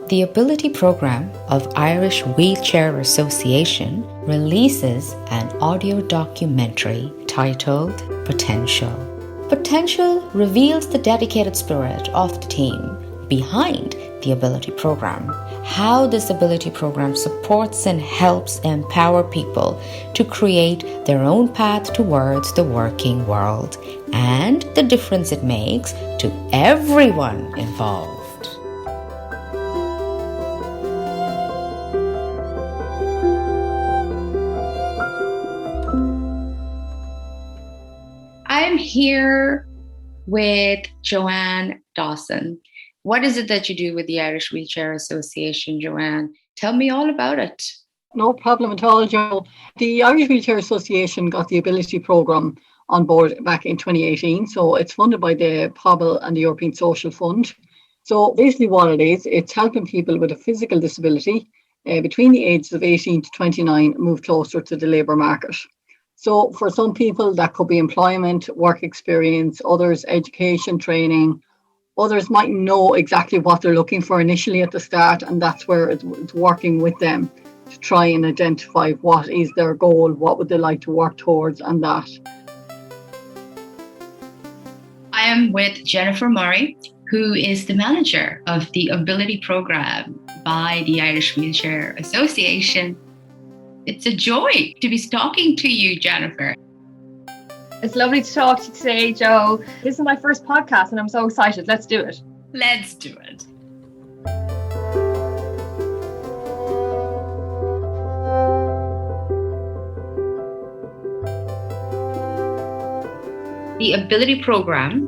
The Ability Programme of Irish Wheelchair Association releases an audio documentary titled Potential. Potential reveals the dedicated spirit of the team behind the Ability Programme, how this Ability Programme supports and helps empower people to create their own path towards the working world, and the difference it makes to everyone involved. I'm here with Joanne Dawson. What is it that you do with the Irish Wheelchair Association, Joanne? Tell me all about it. No problem at all, Joe. The Irish Wheelchair Association got the Ability Programme on board back in 2018. So it's funded by the POBL and the European Social Fund. So basically what it is, it's helping people with a physical disability between the ages of 18 to 29 move closer to the labour market. So for some people that could be employment, work experience, others education, training. Others might know exactly what they're looking for initially at the start, and that's where it's working with them to try and identify what is their goal, what would they like to work towards, and that. I am with Jennifer Murray, who is the manager of the Ability Programme by the Irish Wheelchair Association. It's a joy to be talking to you, Jennifer. It's lovely to talk to you today, Joe. This is my first podcast and I'm so excited. Let's do it. Let's do it. The Ability Programme,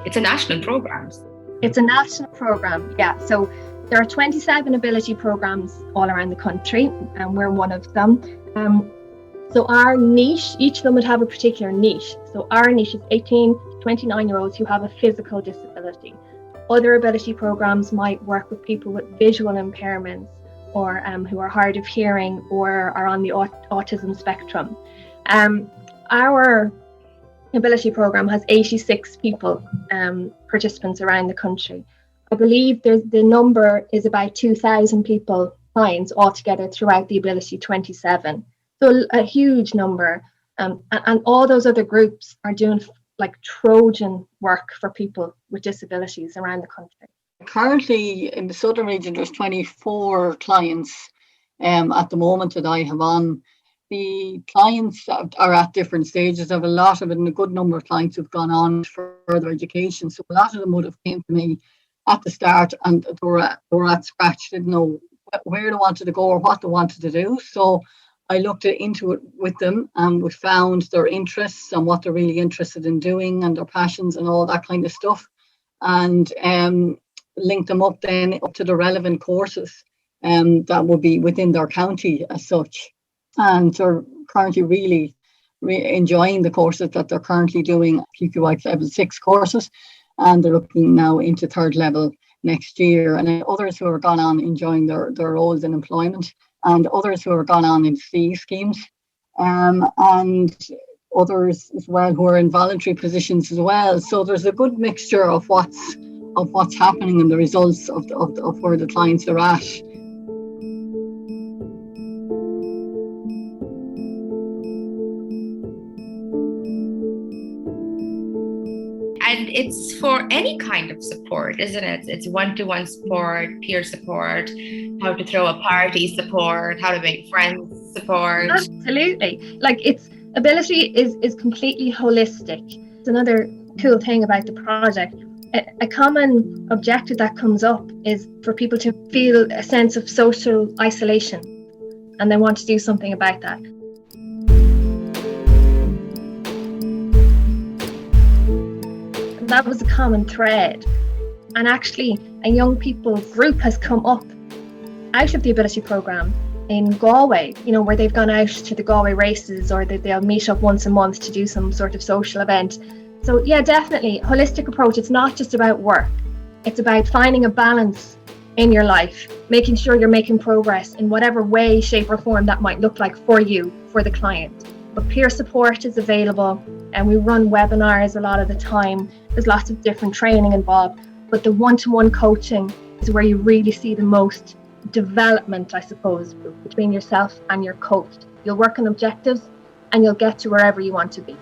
it's a national programme. It's a national programme, yeah. So there are 27 ability programmes all around the country and we're one of them. So our niche, each of them would have a particular niche. So our niche is 18 to 29-year-olds who have a physical disability. Other ability programs might work with people with visual impairments or who are hard of hearing or are on the autism spectrum. Our ability program has 86 people, participants around the country. I believe the number is about 2,000 people clients altogether throughout the Ability 27. So a huge number, and all those other groups are doing like Trojan work for people with disabilities around the country. Currently in the southern region, there's 24 clients at the moment that I have on. The clients are at different stages. I have a lot of it, and a good number of clients who've gone on for further education. So a lot of them would have came to me at the start and they were at scratch, didn't know where they wanted to go or what they wanted to do. So I looked into it with them and we found their interests and what they're really interested in doing and their passions and all that kind of stuff, and linked them up to the relevant courses that will be within their county as such. And they're currently really enjoying the courses that they're currently doing, PQI level 6 courses, and they're looking now into third level next year. And others who are gone on enjoying their roles in employment, and others who are gone on in fee schemes, and others as well who are in voluntary positions as well. So there's a good mixture of what's happening and the results of where the clients are at. And it's for any kind of support, isn't it? It's one-to-one support, peer support, how to throw a party support, how to make friends support. Absolutely. Like ability is completely holistic. It's another cool thing about the project. A common objective that comes up is for people to feel a sense of social isolation, and they want to do something about that. That was a common thread. And actually, a young people group has come up out of the Ability Programme in Galway, where they've gone out to the Galway races, or they'll meet up once a month to do some sort of social event. So yeah, definitely, holistic approach. It's not just about work. It's about finding a balance in your life, making sure you're making progress in whatever way, shape or form that might look like for you, for the client. But peer support is available, and we run webinars a lot of the time. There's lots of different training involved, but the one-to-one coaching is where you really see the most development, I suppose, between yourself and your coach. You'll work on objectives and you'll get to wherever you want to be.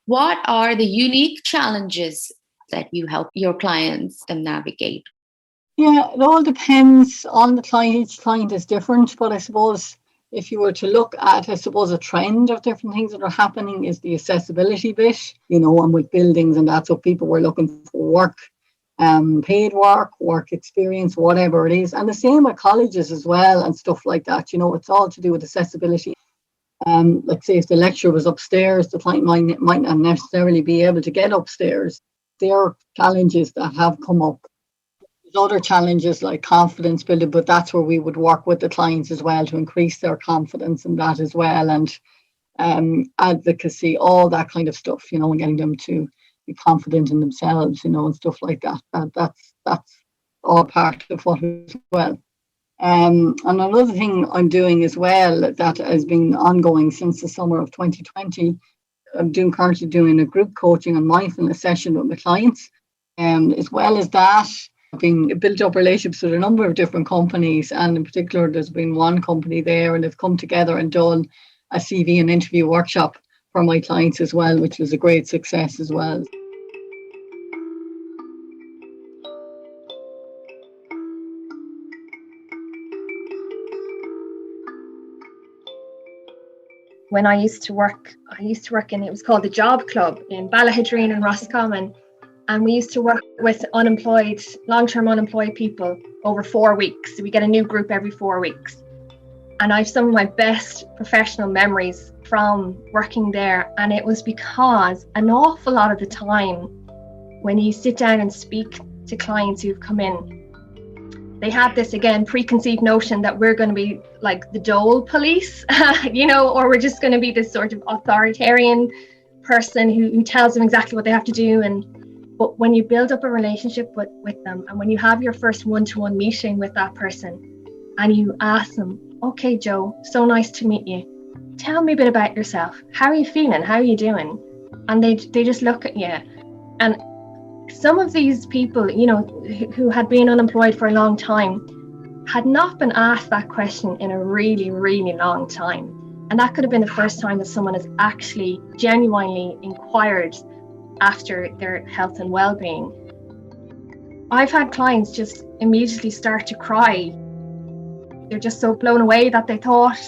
What are the unique challenges that you help your clients navigate? Yeah, it all depends on the client. Each client is different, but I suppose if you were to look at, I suppose, a trend of different things that are happening is the accessibility bit, and with buildings and that. So people were looking for work, paid work experience, whatever it is. And the same with colleges as well and stuff like that. It's all to do with accessibility. Like say if the lecturer was upstairs, the client might not necessarily be able to get upstairs. There are challenges that have come up. There's other challenges like confidence building, but that's where we would work with the clients as well to increase their confidence in that as well, and advocacy, all that kind of stuff, and getting them to be confident in themselves, and stuff like that. That's all part of what as well. And another thing I'm doing as well that has been ongoing since the summer of 2020, I'm currently doing a group coaching and mindfulness session with my clients. As well as that, I've been built up relationships with a number of different companies, and in particular, there's been one company there, and they've come together and done a CV and interview workshop for my clients as well, which was a great success as well. When I used to work in, it was called the Job Club in Ballahidreen and Roscommon, and we used to work with long-term unemployed people over 4 weeks. So we get a new group every 4 weeks. And I have some of my best professional memories from working there, and it was because an awful lot of the time when you sit down and speak to clients who've come in, they have this, again, preconceived notion that we're going to be like the dole police, or we're just going to be this sort of authoritarian person who tells them exactly what they have to do. But when you build up a relationship with them, and when you have your first one-to-one meeting with that person, and you ask them, okay, Joe, so nice to meet you. Tell me a bit about yourself. How are you feeling? How are you doing? And they just look at you. And some of these people, who had been unemployed for a long time, had not been asked that question in a really, really long time. And that could have been the first time that someone has actually genuinely inquired after their health and well-being. I've had clients just immediately start to cry. They're just so blown away that they thought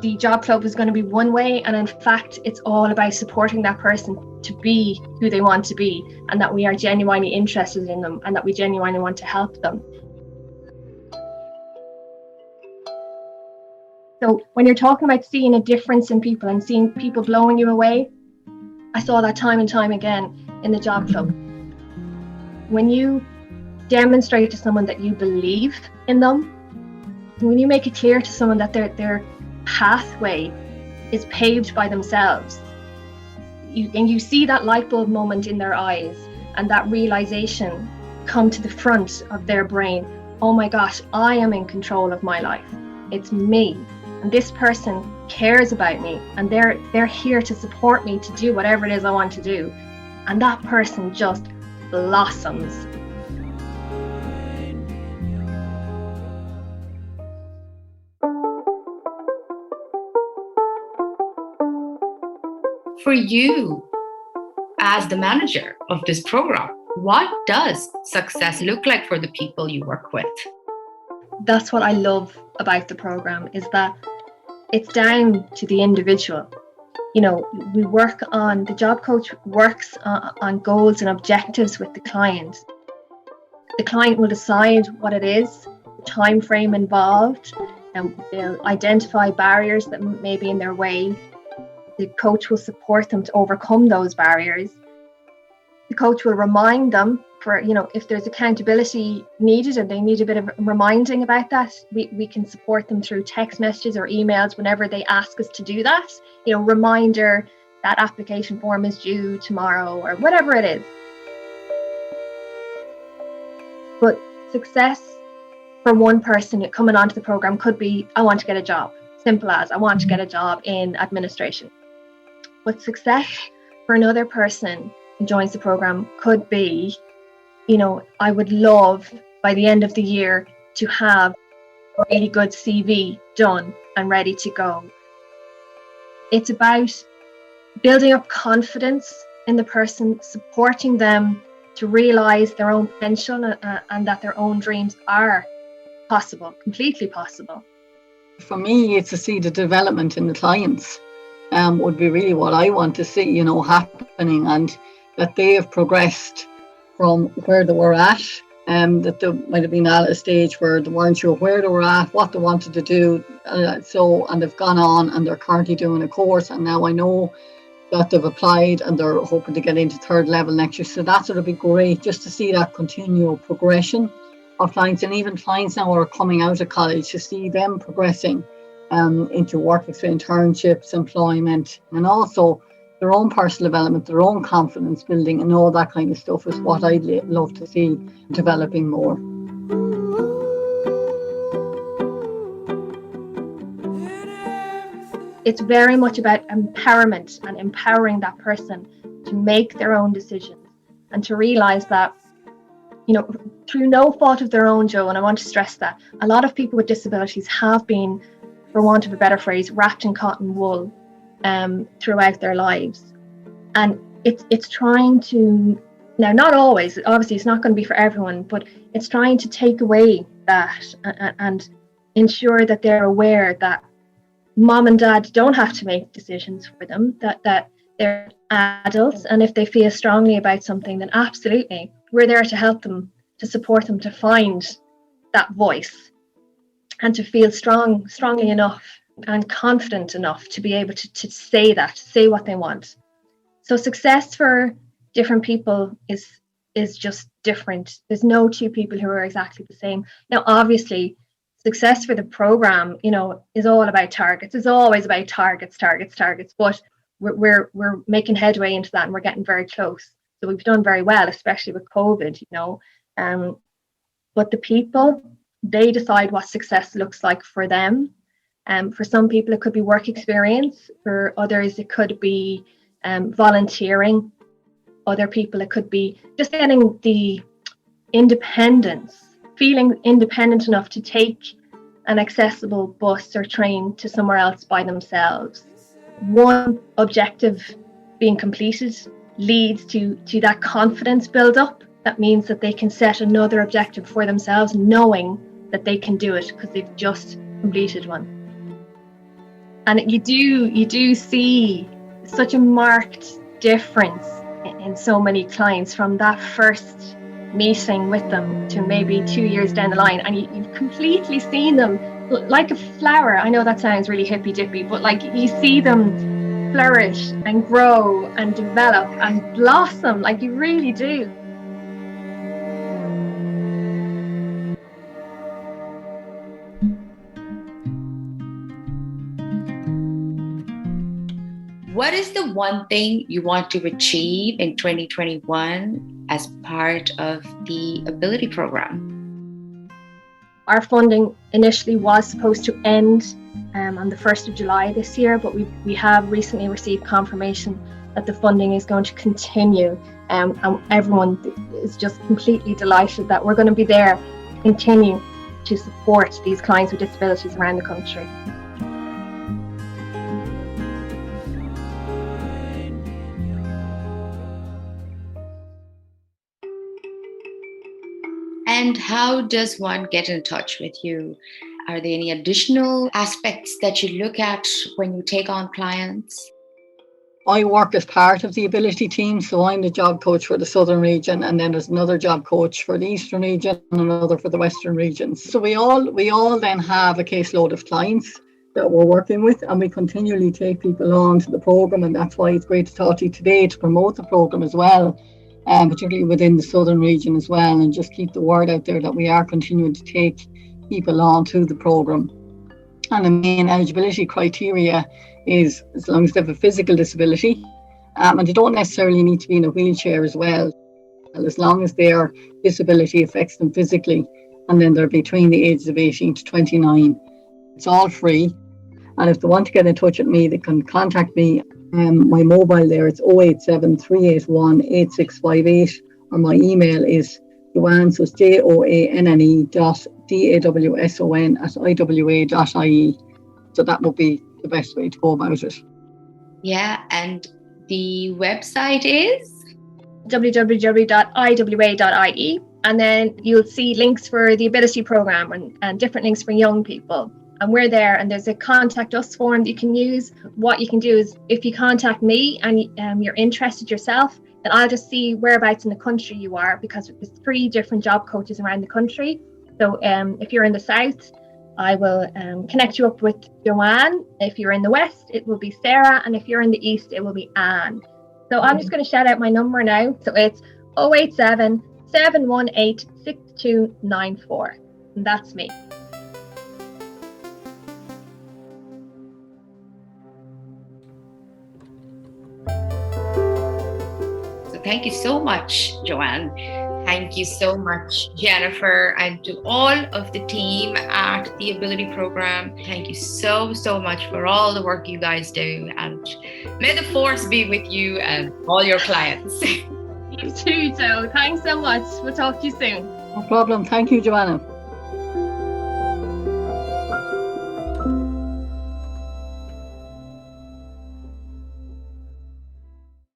the Job Club was going to be one way, and in fact it's all about supporting that person to be who they want to be, and that we are genuinely interested in them, and that we genuinely want to help them. So when you're talking about seeing a difference in people and seeing people blowing you away, I saw that time and time again in the Job Club. When you demonstrate to someone that you believe in them, when you make it clear to someone that their pathway is paved by themselves, and you see that light bulb moment in their eyes and that realization come to the front of their brain, oh my gosh, I am in control of my life. It's me, and this person cares about me, and they're here to support me to do whatever it is I want to do. And that person just blossoms. For you, as the manager of this program, what does success look like for the people you work with? That's what I love about the program, is that it's down to the individual. The job coach works on goals and objectives with the client. The client will decide what it is, the time frame involved, and they'll identify barriers that may be in their way. The coach will support them to overcome those barriers. The coach will remind them if there's accountability needed and they need a bit of reminding about that, we can support them through text messages or emails whenever they ask us to do that. Reminder that application form is due tomorrow or whatever it is. But success for one person coming onto the program could be, I want to get a job. simple as I want to get a job in administration. But success for another person who joins the program could be, I would love by the end of the year to have a really good CV done and ready to go. It's about building up confidence in the person, supporting them to realize their own potential and that their own dreams are possible, completely possible. For me, it's to see the development in the clients would be really what I want to see, happening, and that they have progressed from where they were at, that they might have been at a stage where they weren't sure where they were at, what they wanted to do, and they've gone on and they're currently doing a course, and now I know that they've applied and they're hoping to get into third level next year. So that's what would be great, just to see that continual progression of clients, and even clients now are coming out of college, to see them progressing into work experience, internships, employment, and also their own personal development, their own confidence building, and all that kind of stuff is what I'd love to see developing more. It's very much about empowerment and empowering that person to make their own decisions and to realise that, through no fault of their own, Joe, and I want to stress that, a lot of people with disabilities have been, for want of a better phrase, wrapped in cotton wool throughout their lives. And it's trying to, now not always, obviously it's not going to be for everyone, but it's trying to take away that and ensure that they're aware that mom and dad don't have to make decisions for them, that they're adults, and if they feel strongly about something, then absolutely, we're there to help them, to support them, to find that voice and to feel strongly enough and confident enough to be able to say that, to say what they want. So success for different people is just different. There's no two people who are exactly the same. Now, obviously, success for the program, is all about targets. It's always about targets, but we're making headway into that, and we're getting very close. So we've done very well, especially with COVID, but the people, they decide what success looks like for them. For some people, it could be work experience. For others, it could be volunteering. Other people, it could be just getting the independence, feeling independent enough to take an accessible bus or train to somewhere else by themselves. One objective being completed leads to that confidence build up. That means that they can set another objective for themselves, knowing that they can do it because they've just completed one. And you do see such a marked difference in so many clients from that first meeting with them to maybe 2 years down the line, and you've completely seen them like a flower. I know that sounds really hippy dippy, but you see them flourish and grow and develop and blossom, you really do. What is the one thing you want to achieve in 2021 as part of the Ability Programme? Our funding initially was supposed to end on the 1st of July this year, but we have recently received confirmation that the funding is going to continue, and everyone is just completely delighted that we're going to be there to continue to support these clients with disabilities around the country. And how does one get in touch with you? Are there any additional aspects that you look at when you take on clients? I work as part of the ability team, so I'm the job coach for the southern region, and then there's another job coach for the eastern region and another for the western regions. So we all then have a caseload of clients that we're working with, and we continually take people on to the programme, and that's why it's great to talk to you today to promote the programme as well. Particularly within the southern region as well, and just keep the word out there that we are continuing to take people on to the programme. And the main eligibility criteria is as long as they have a physical disability, and they don't necessarily need to be in a wheelchair as well, as long as their disability affects them physically, and then they're between the ages of 18 to 29. It's all free. And if they want to get in touch with me, they can contact me. My mobile there, it's 087 381 8658, or my email is Joanne, so it's joanne.dawson@iwa.ie. So that would be the best way to go about it. Yeah, and the website is www.iwa.ie, and then you'll see links for the Ability Programme and different links for young people. And we're there, and there's a contact us form that you can use. What you can do is, if you contact me and you're interested yourself, then I'll just see whereabouts in the country you are, because there's 3 different job coaches around the country. So if you're in the south, I will connect you up with Joanne. If you're in the west, it will be Sarah, and if you're in the east, it will be Anne. So I'm just going to shout out my number now. So it's 087 718 6294, and that's me. Thank you so much, Joanne. Thank you so much, Jennifer, and to all of the team at the Ability Programme. Thank you so much for all the work you guys do, and may the force be with you and all your clients. You too, Joe. Thanks so much. We'll talk to you soon. No problem. Thank you, Joanna.